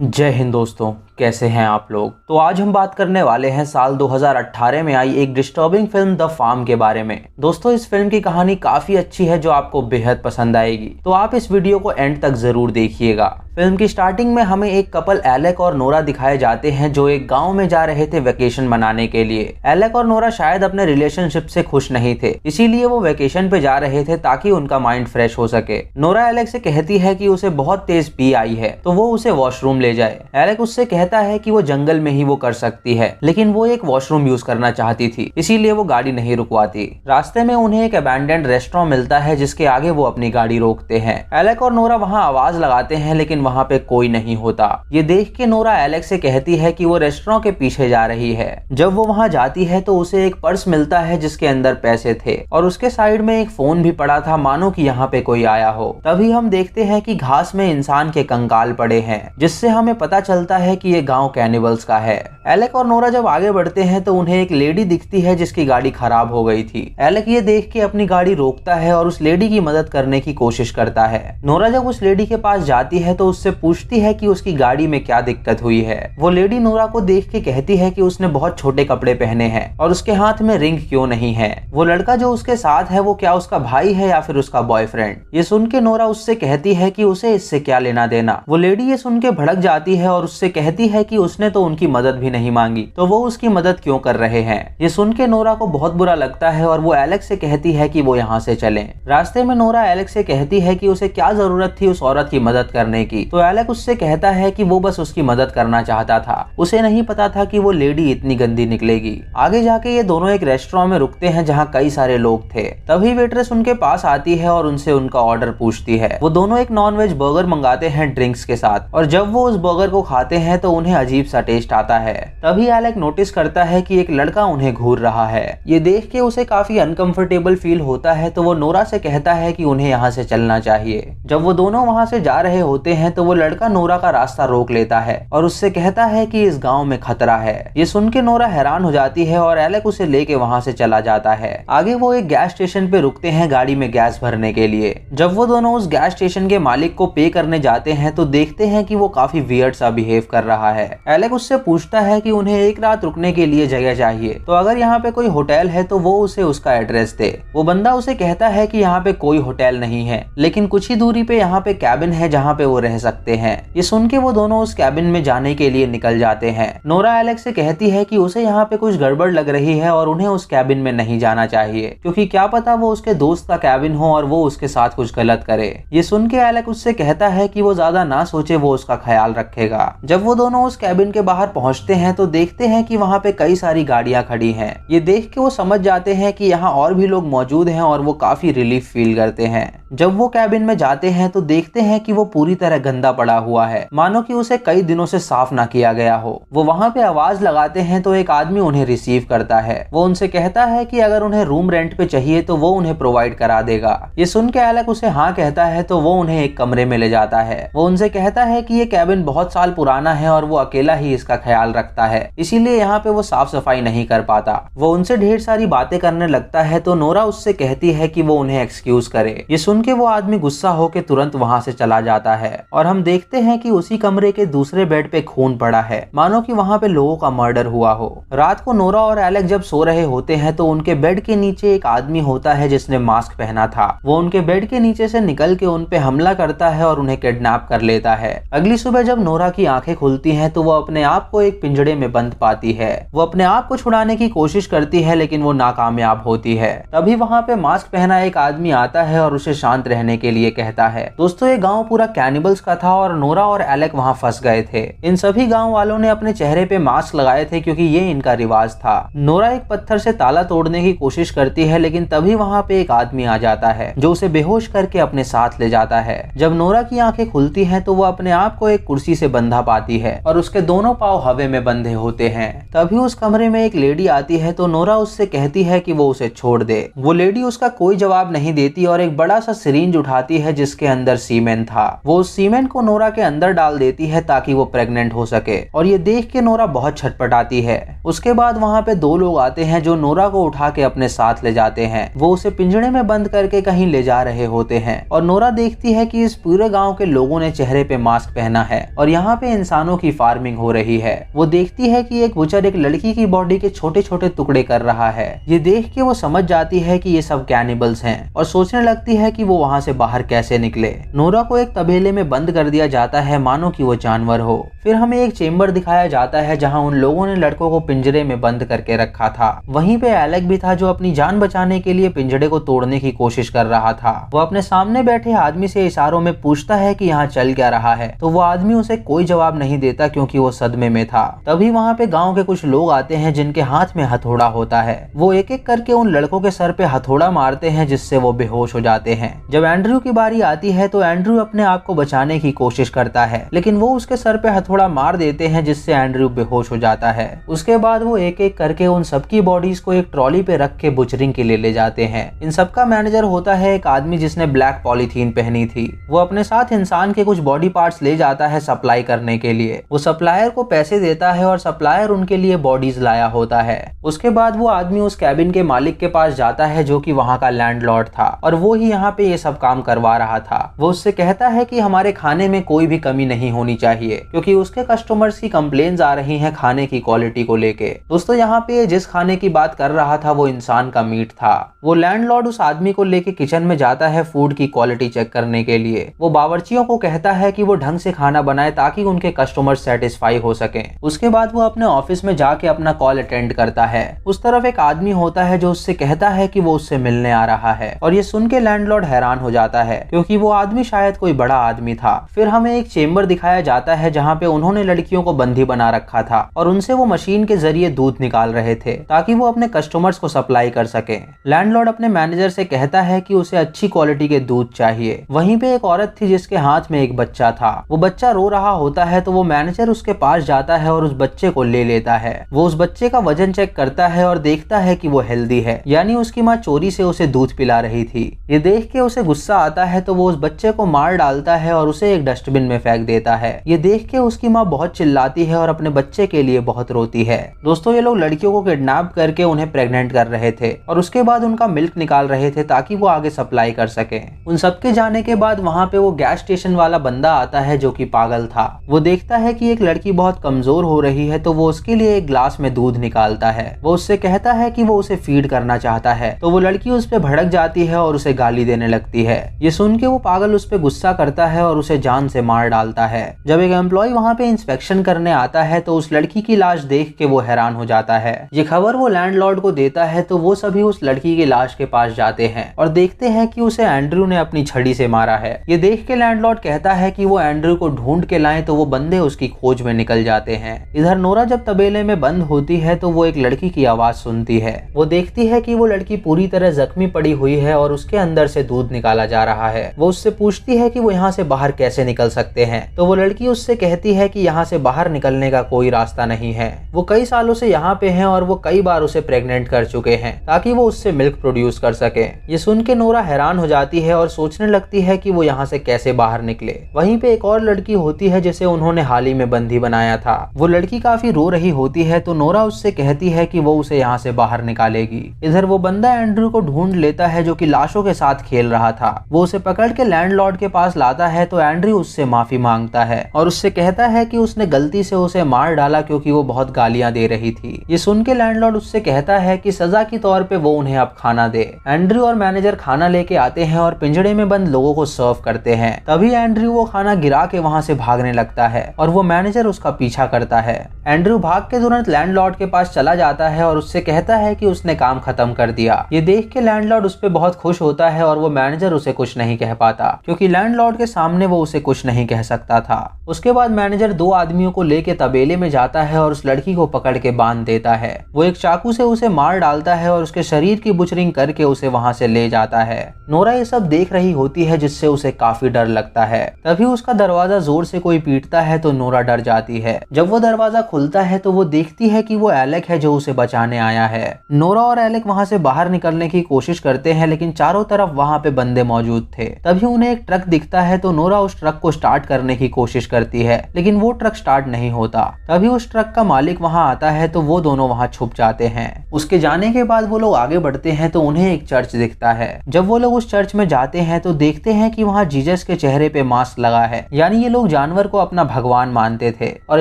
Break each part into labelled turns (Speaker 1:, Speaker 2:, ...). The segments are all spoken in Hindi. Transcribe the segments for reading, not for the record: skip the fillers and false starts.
Speaker 1: जय हिंद दोस्तों, कैसे हैं आप लोग। तो आज हम बात करने वाले हैं साल 2018 में आई एक डिस्टर्बिंग फिल्म द फार्म के बारे में। दोस्तों, इस फिल्म की कहानी काफी अच्छी है जो आपको बेहद पसंद आएगी, तो आप इस वीडियो को एंड तक जरूर देखिएगा। फिल्म की स्टार्टिंग में हमें एक कपल एलेक और नोरा दिखाए जाते हैं जो एक गांव में जा रहे थे वेकेशन मनाने के लिए। एलेक और नोरा शायद अपने रिलेशनशिप से खुश नहीं थे, इसीलिए वो वेकेशन पे जा रहे थे ताकि उनका माइंड फ्रेश हो सके। नोरा एलेक से कहती है कि उसे बहुत तेज पी आई है तो वो उसे वॉशरूम ले जाए। एलेक उससे कहता है कि वो जंगल में ही वो कर सकती है, लेकिन वो एक वॉशरूम यूज करना चाहती थी, इसीलिए वो गाड़ी नहीं रुकवाती। रास्ते में उन्हें एक अबैंडन्ड रेस्टोरेंट मिलता है जिसके आगे वो अपनी गाड़ी रोकते हैं। एलेक और नोरा वहाँ आवाज लगाते हैं लेकिन वहाँ पे कोई नहीं होता। ये देख के नोरा एलेक से कहती है कि वो रेस्टोरेंट के पीछे जा रही है। जब वो वहाँ जाती है तो उसे एक पर्स मिलता है जिसके अंदर पैसे थे और उसके साइड में एक फोन भी पड़ा था, मानो कि यहाँ पे कोई आया हो। तभी हम देखते हैं कि घास में इंसान के कंकाल पड़े हैं, जिससे हमें पता चलता है कि ये गांव कैनिबल्स का है। एलेक और नोरा जब आगे बढ़ते हैं तो उन्हें एक लेडी दिखती है जिसकी गाड़ी खराब हो गई थी। एलेक ये देख के अपनी गाड़ी रोकता है और उस लेडी की मदद करने की कोशिश करता है। नोरा जब उस लेडी के पास जाती है तो उससे पूछती है कि उसकी गाड़ी में क्या दिक्कत हुई है। वो लेडी नोरा को देख के कहती है कि उसने बहुत छोटे कपड़े पहने हैं और उसके हाथ में रिंग क्यों नहीं है। वो लड़का जो उसके साथ है वो क्या उसका भाई है या फिर उसका बॉयफ्रेंड। ये सुन के नोरा उससे कहती है कि उसे इससे क्या लेना देना। वो लेडी ये सुन के भड़क जाती है और उससे कहती है कि उसने तो उनकी मदद भी नहीं मांगी, तो वो उसकी मदद क्यों कर रहे हैं। ये सुन के नोरा को बहुत बुरा लगता है और वो एलेक्स से कहती है कि वो यहाँ से चलें। रास्ते में नोरा एलेक्स से कहती है कि उसे क्या जरूरत थी उस औरत की मदद करने की, तो एलेक्स उससे कहता है कि वो बस उसकी मदद करना चाहता था, उसे नहीं पता था कि वो लेडी इतनी गंदी निकलेगी। आगे जाके ये दोनों एक रेस्टोरेंट में रुकते हैं जहाँ कई सारे लोग थे। तभी वेट्रेस उनके पास आती है और उनसे उनका ऑर्डर पूछती है। वो दोनों एक नॉन-वेज बर्गर मंगाते हैं ड्रिंक्स के साथ, और जब वो उस बर्गर को खाते हैं तो उन्हें अजीब सा टेस्ट आता है। तभी एलेक नोटिस करता है कि एक लड़का उन्हें घूर रहा है। ये देख के उसे काफी अनकंफर्टेबल फील होता है, तो वो नोरा से कहता है कि उन्हें यहाँ से चलना चाहिए। जब वो दोनों वहाँ से जा रहे होते हैं तो वो लड़का नोरा का रास्ता रोक लेता है और उससे कहता है कि इस गांव में खतरा है। ये सुन के नोरा हैरान हो जाती है और एलेक उसे लेके वहाँ से चला जाता है। आगे वो एक गैस स्टेशन पे रुकते हैं गाड़ी में गैस भरने के लिए। जब वो दोनों उस गैस स्टेशन के मालिक को पे करने जाते हैं तो देखते हैं कि वो काफी वियर्ड सा बिहेव कर रहा है। एलेक उससे पूछता है कि उन्हें एक रात रुकने के लिए जगह चाहिए, तो अगर यहाँ पे कोई होटल है तो वो उसे उसका एड्रेस दे। वो बंदा उसे कहता है कि यहाँ पे कोई होटल नहीं है, लेकिन कुछ ही दूरी पे यहाँ पे कैबिन है जहाँ पे वो रह सकते हैं। ये सुन के वो दोनों उस कैबिन में जाने के लिए निकल जाते हैं। नोरा एलेक से कहती है कि उसे यहाँ पे कुछ गड़बड़ लग रही है और उन्हें उस कैबिन में नहीं जाना चाहिए, क्योंकि क्या पता वो उसके दोस्त का कैबिन हो और वो उसके साथ कुछ गलत करे। ये सुन के एलेक उससे कहता है कि वो ज्यादा ना सोचे, वो उसका ख्याल रखेगा। जब वो दोनों उस कैबिन के बाहर पहुंचते हैं तो देखते हैं कि वहाँ पे कई सारी गाड़ियां खड़ी हैं। ये देख के वो समझ जाते हैं कि यहाँ और भी लोग मौजूद हैं और वो काफी रिलीफ फील करते हैं। जब वो कैबिन में जाते हैं तो देखते हैं कि वो पूरी तरह गंदा पड़ा हुआ है, मानो कि उसे कई दिनों से साफ ना किया गया हो। वो वहाँ पे आवाज लगाते हैं तो एक आदमी उन्हें रिसीव करता है। वो उनसे कहता है कि अगर उन्हें रूम रेंट पे चाहिए तो वो उन्हें प्रोवाइड करा देगा। ये सुन के एलेक उसे हाँ कहता है तो वो उन्हें एक कमरे में ले जाता है। वो उनसे कहता है कि ये कैबिन बहुत साल पुराना है और वो अकेला ही इसका ख्याल रखता है, इसीलिए यहाँ पे वो साफ सफाई नहीं कर पाता। वो उनसे ढेर सारी बातें करने लगता है तो नोरा उससे कहती है कि वो उन्हें एक्सक्यूज करे। ये सुन के वो आदमी गुस्सा होके तुरंत वहाँ से चला जाता है और हम देखते हैं कि उसी कमरे के दूसरे बेड पे खून पड़ा है, मानो कि वहाँ पे लोगों का मर्डर हुआ हो। रात को नोरा और एलेक जब सो रहे होते हैं तो उनके बेड के नीचे एक आदमी होता है जिसने मास्क पहना था। वो उनके बेड के नीचे से निकल के उन पे हमला करता है और उन्हें किडनैप कर लेता है। अगली सुबह जब नोरा की आंखें खुलती हैं तो वो अपने आप को एक पिंजड़े में बंद पाती है। वो अपने आप को छुड़ाने की कोशिश करती है लेकिन वो नाकामयाब होती है। तभी वहाँ पे मास्क पहना एक आदमी आता है और उसे शांत रहने के लिए कहता है। दोस्तों, ये गांव पूरा कैनिबल्स का था और नोरा और एलेक वहां फंस गए थे। इन सभी गांव वालों ने अपने चेहरे पे मास्क लगाए थे क्योंकि ये इनका रिवाज था। नोरा एक पत्थर से ताला तोड़ने की कोशिश करती है लेकिन तभी वहां पे एक आदमी आ जाता है जो उसे बेहोश करके अपने साथ ले जाता है। जब नोरा की आंखें खुलती हैं तो वो अपने आप को एक कुर्सी से बंधा पाती है। और उसके दोनों पाँव हवा में बंधे होते हैं। तभी उस कमरे में एक लेडी आती है तो नोरा उससे कहती है कि वो उसे छोड़ दे। वो लेडी उसका कोई जवाब नहीं देती और एक बड़ा सा सिरिंज उठाती है जिसके अंदर सीमेंट था। वो उस सीमेंट को नोरा के अंदर डाल देती है ताकि वो प्रेग्नेंट हो सके और ये देख के नोरा बहुत छटपटाती है। उसके बाद वहाँ पे दो लोग आते हैं जो नोरा को उठा के अपने साथ ले जाते हैं। वो उसे पिंजरे में बंद करके कहीं ले जा रहे होते हैं और नोरा देखती है कि इस पूरे गांव के लोगों ने चेहरे पे मास्क पहना है और यहाँ पे इंसानों की फार्मिंग हो रही है। वो देखती है कि एक बुचर एक लड़की की बॉडी के छोटे छोटे टुकड़े कर रहा है। ये देख के वो समझ जाती है कि ये सब कैनिबल्स हैं और सोचने लगती है कि वो वहाँ से बाहर कैसे निकले। नोरा को एक तबेले में बंद कर दिया जाता है मानो कि वो जानवर हो। फिर हमें एक चेम्बर दिखाया जाता है जहाँ उन लोगों ने लड़कों को पिंजरे में बंद करके रखा था। वहीं पे एलेक भी था जो अपनी जान बचाने के लिए पिंजरे को तोड़ने की कोशिश कर रहा था। वो अपने सामने बैठे आदमी से इशारों में पूछता है कि यहाँ चल क्या रहा है, तो वो आदमी उसे कोई जवाब नहीं देता क्योंकि वो सदमे में था। तभी वहाँ पे गांव के कुछ लोग आते हैं जिनके हाथ में हथौड़ा होता है। वो एक एक करके उन लड़कों के सर पे हथौड़ा मारते हैं जिससे वो बेहोश हो जाते हैं। जब एंड्रयू की बारी आती है तो एंड्रयू अपने आप को बचाने की कोशिश करता है लेकिन वो उसके सर पे हथौड़ा मार देते हैं जिससे एंड्रयू बेहोश हो जाता है। उसके बाद वो एक एक करके उन सबकी बॉडीज को एक ट्रॉली पे रख के बुचरिंग के लिए ले जाते हैं। इन सबका मैनेजर होता है एक आदमी जिसने ब्लैक पॉलीथीन पहनी थी। वो अपने साथ इंसान के कुछ बॉडी पार्ट्स ले जाता है सप्लाई करने के लिए। वो सप्लायर को पैसे देता है और सप्लायर उनके लिए बॉडीज लाया होता है। उसके बाद वो आदमी उस कैबिन के मालिक के पास जाता है जो कि वहाँ का लैंडलॉर्ड था और वो ही यहाँ पे ये सब काम करवा रहा था। वो उससे कहता है कि हमारे खाने में कोई भी कमी नहीं होनी चाहिए क्योंकि उसके कस्टमर्स की कंप्लेंट्स आ रही हैं खाने की क्वालिटी को लेके। दोस्तों यहाँ पे जिस खाने की बात कर रहा था वो इंसान का मीट था। वो लैंडलॉर्ड उस आदमी को लेके किचन में जाता है फूड की क्वालिटी चेक करने के लिए। वो बावर्चियों को कहता है कि वो ढंग से खाना बनाए ताकि उनके कस्टमर सेटिस्फाई हो सके। उसके बाद वो अपने ऑफिस में जाके अपना कॉल अटेंड करता है। उस तरफ एक आदमी होता है जो उससे कहता है कि वो उससे मिलने आ रहा है और ये सुन के लैंडलॉर्ड हैरान हो जाता है क्योंकि वो आदमी शायद कोई बड़ा आदमी था। फिर हमें एक चेम्बर दिखाया जाता है जहाँ पे उन्होंने लड़कियों को बंदी बना रखा था और उनसे वो मशीन के जरिए दूध निकाल रहे थे ताकि वो अपने कस्टमर्स को सप्लाई कर सके। लैंडलॉर्ड अपने मैनेजर से कहता है कि उसे अच्छी क्वालिटी के दूध चाहिए। वहीं पे एक औरत थी जिसके हाथ में एक बच्चा था। वो बच्चा रो रहा होता है तो वो मैनेजर उसके पास जाता है और उस बच्चे को ले लेता है। वो उस बच्चे का वजन चेक करता है और देखता है कि वो हेल्दी है, यानी उसकी माँ चोरी से उसे दूध पिला रही थी। ये देख के उसे गुस्सा आता है तो वो उस बच्चे को मार डालता है और उसे एक डस्टबिन में फेंक देता है। ये देख के उसकी माँ बहुत चिल्लाती है और अपने बच्चे के लिए बहुत रोती है। दोस्तों ये लोग लड़कियों को किडनैप करके उन्हें प्रेग्नेंट कर रहे थे और उसके बाद उनका मिल्क निकाल रहे थे ताकि वो आगे सप्लाई कर सके। उन सबके जाने के बाद वहाँ पे वो गैस स्टेशन वाला बंदा आता है जो कि पागल था। वो देखता है कि एक लड़की बहुत कमजोर हो रही है तो वो उसके लिए एक ग्लास में दूध निकालता है। वो उससे कहता है कि वो उसे फीड करना चाहता है तो वो लड़की उस पे भड़क जाती है और उसे गाली देने लगती है। ये सुन के वो पागल उस पे गुस्सा करता है और उसे जान से मार डालता है। जब एक एम्प्लॉय वहाँ पे इंस्पेक्शन करने आता है तो उस लड़की की लाश देख के वो हैरान हो जाता है। ये खबर वो लैंडलॉर्ड को देता है तो वो सभी उस लड़की की लाश के पास जाते हैं और देखते हैं कि उसे एंड्रयू ने अपनी छड़ी से मारा है। ये देख के लैंडलॉर्ड कहता है कि वो एंड्रयू को ढूंढ के लाएं तो वो बंदे उसकी खोज में निकल जाते हैं। इधर नोरा जब तबेले में बंद होती है तो वो एक लड़की की आवाज सुनती है। वो देखती है कि वो लड़की पूरी तरह जख्मी पड़ी हुई है और उसके अंदर से दूध निकाला जा रहा है। वो उससे पूछती है कि वो यहाँ से बाहर कैसे निकल सकते हैं तो वो लड़की उससे कहती है कि यहाँ से बाहर निकलने का कोई रास्ता नहीं है। वो कई सालों से यहाँ पे हैं और वो कई बार उसे प्रेग्नेंट कर चुके हैं ताकि वो उससे मिल्क प्रोड्यूस कर सके। ये सुन के नोरा हैरान हो जाती है और सोचने लगती है कि वो यहाँ से कैसे बाहर निकले। वहीं पे एक और लड़की होती है जिसे उन्होंने हाल ही में बंदी बनाया था। वो लड़की काफी रो रही होती है तो नोरा उससे कहती है कि वो उसे यहाँ से बाहर निकालेगी। इधर वो बंदा एंड्रयू को ढूंढ लेता है जो कि लाशों के साथ खेल रहा था। वो उसे पकड़ के लैंडलॉर्ड के पास लाता है तो एंड्रयू उससे माफी मांगता है और उससे कहता है कि उसने गलती से उसे मार डाला क्योंकि वो बहुत गालियां दे रही थी। ये सुन के लैंडलॉर्ड उससे कहता है कि सजा के तौर पे वो उन्हें अब खाना दे। एंड्रयू और मैनेजर खाना लेके आते हैं और पिंजड़े में बंद लोगों को सर्व करते हैं। तभी एंड्रयू वो खाना गिरा के वहाँ से भागने लगता है और वो मैनेजर उसका पीछा करता है। एंड्रयू भाग के तुरंत लैंडलॉर्ड के पास चला जाता है और उससे कहता है कि उसने काम खत्म कर दिया। ये देख के लैंडलॉर्ड उस पे बहुत खुश होता है और वो मैनेजर उसे कुछ नहीं कह पाता क्योंकि लैंडलॉर्ड के सामने वो उसे कुछ नहीं कह सकता था। उसके बाद मैनेजर दो आदमियों को लेके तबेले में जाता है और उस लड़की को पकड़ के बांध देता है। वो एक चाकू से उसे मार डालता है और उसके शरीर की बुचरिंग करके उसे वहां से ले जाता है। नोरा ये सब देख रही होती है जिससे उसे काफी डर लगता है। तभी उसका दरवाजा जोर से कोई पीटता है तो नोरा डर जाती है। जब वो दरवाजा खुलता है तो वो देखती है कि वो एलेक है जो उसे बचाने आया है। नोरा और एलेक वहाँ से बाहर निकलने की कोशिश करते हैं, लेकिन चारों तरफ वहाँ पे बंदे मौजूद थे। तभी उन्हें एक ट्रक दिखता है तो नोरा उस ट्रक को स्टार्ट करने की कोशिश करती है, लेकिन वो ट्रक स्टार्ट नहीं होता। तभी उस ट्रक का मालिक वहाँ आता है तो वो दोनों वहाँ छुप जाते हैं। उसके जाने के बाद वो लोग आगे बढ़ते हैं तो उन्हें एक चर्च दिखता है। जब वो लोग उस चर्च में जाते हैं तो देखते हैं कि वहाँ जीसस के चेहरे पे मास्क लगा है, यानी ये लोग जानवर को अपना भगवान मानते थे और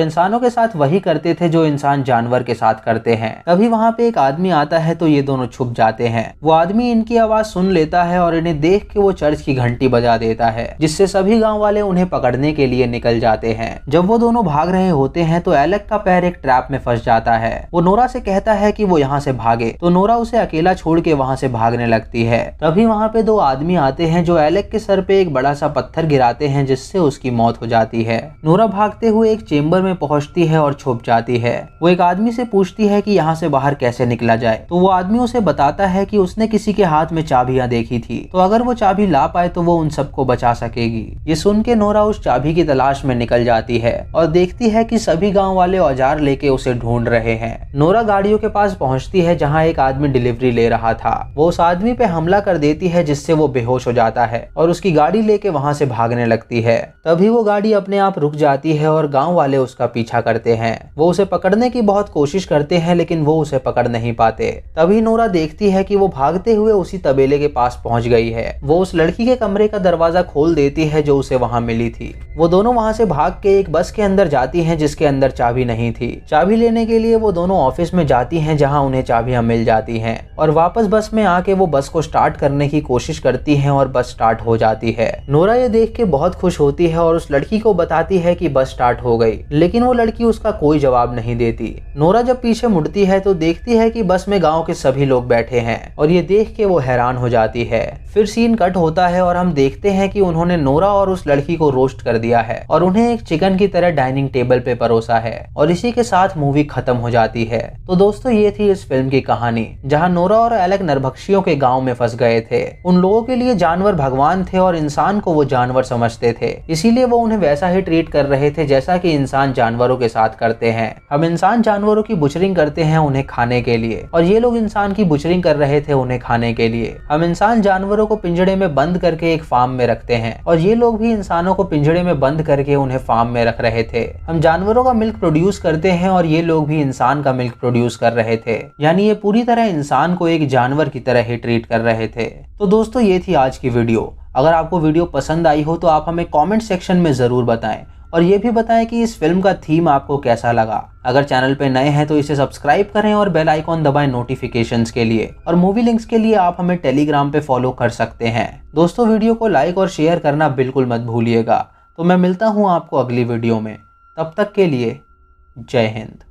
Speaker 1: इंसानों के साथ वही करते थे जो इंसान जानवर के साथ करते हैं। तभी वहाँ पे एक आदमी आता है तो ये दोनों छुप जाते हैं। वो आदमी इनकी आवाज सुन लेता है और इन्हें देख के वो चर्च की घंटी बजा देता है, जिससे सभी गांव वाले उन्हें पकड़ने के लिए निकल जाते हैं। जब वो दोनों भाग रहे होते हैं तो एलेक का पैर एक ट्रैप में फंस जाता है। वो नोरा से कहता है कि वो यहाँ से भागे, तो नोरा उसे अकेला छोड़ के वहाँ से भागने लगती है। तभी वहाँ पे दो आदमी आते हैं जो एलेक के सर पे एक बड़ा सा पत्थर गिराते हैं, जिससे उसकी मौत हो जाती है। नोरा भागते हुए एक चेम्बर में पहुंचती है और छुप जाती है। वो एक आदमी से पूछती है कि यहाँ से बाहर कैसे निकला जाए, तो वो आदमी उसे बताता है कि उसने किसी के हाथ में चाबियां देखी थी, तो अगर वो चाबी ला पाए तो वो उन सबको बचा सकेगी। ये सुन के नोरा उस चाबी की तलाश में निकल जाती है और देखती है कि सभी गांव वाले औजार लेके उसे ढूंढ रहे हैं। नोरा गाड़ियों के पास पहुंचती है जहां एक आदमी डिलीवरी ले रहा था। वो उस आदमी पे हमला कर देती है, जिससे वो बेहोश हो जाता है और उसकी गाड़ी लेके वहां से भागने लगती है। तभी वो गाड़ी अपने आप रुक जाती है और गाँव वाले उसका पीछा करते हैं। वो उसे पकड़ने की बहुत कोशिश करते हैं, लेकिन वो उसे पकड़ नहीं पाते। तभी नोरा देखती है कि वो भागते हुए उसी तबेले के पास पहुंच गई है। वो उस लड़की के कमरे का दरवाजा खोल देती है जो उसे वहां मिली थी। वो दोनों वहां से भाग के एक बस के अंदर जाती हैं, जिसके अंदर चाबी नहीं थी। चाबी लेने के लिए वो दोनों ऑफिस में जाती हैं, जहां उन्हें चाबियां मिल जाती हैं और वापस बस में आके वो बस को स्टार्ट करने की कोशिश करती हैं और बस स्टार्ट हो जाती है। नोरा ये देख के बहुत खुश होती है और उस लड़की को बताती है कि बस स्टार्ट हो गई, लेकिन वो लड़की उसका कोई जवाब नहीं देती। नोरा जब पीछे मुड़ती है तो देखती है कि बस में गांव के सभी लोग बैठे हैं और ये देख के वो हैरान हो जाती है। फिर सीन कट होता है और हम देखते हैं कि उन्होंने नोरा और उस लड़की को रोस्ट कर दिया है और उन्हें एक चिकन की तरह डाइनिंग टेबल पे परोसा है और इसी के साथ मूवी खत्म हो जाती है। तो दोस्तों ये थी इस फिल्म की कहानी, जहां नोरा और एलेक नरभक्षियों के गांव में फंस गए थे। उन लोगों के लिए जानवर भगवान थे और इंसान को वो जानवर समझते थे, इसीलिए वो उन्हें वैसा ही ट्रीट कर रहे थे जैसा कि इंसान जानवरों के साथ करते हैं। हम इंसान जानवरों की बुचरिंग करते हैं उन्हें खाने के लिए, और ये लोग इंसान की बुचरिंग कर रहे थे उन्हें खाने के लिए। हम इंसान जानवरों को पिंजड़े में बंद करके एक फार्म में रखते हैं और ये लोग भी इंसानों को पिंजड़े में बंद करके उन्हें फार्म में रख रहे थे। हम जानवरों का मिल्क प्रोड्यूस करते हैं और ये लोग भी इंसान का मिल्क प्रोड्यूस कर रहे थे, यानी ये पूरी तरह इंसान को एक जानवर की तरह ही ट्रीट कर रहे थे। तो दोस्तों ये थी आज की वीडियो। अगर आपको वीडियो पसंद आई हो तो आप हमें कमेंट सेक्शन में ज़रूर बताएं और ये भी बताएं कि इस फिल्म का थीम आपको कैसा लगा। अगर चैनल पे नए हैं तो इसे सब्सक्राइब करें और बेल आइकॉन दबाएं नोटिफिकेशंस के लिए, और मूवी लिंक्स के लिए आप हमें टेलीग्राम पे फॉलो कर सकते हैं। दोस्तों वीडियो को लाइक और शेयर करना बिल्कुल मत भूलिएगा। तो मैं मिलता हूँ आपको अगली वीडियो में, तब तक के लिए जय हिंद।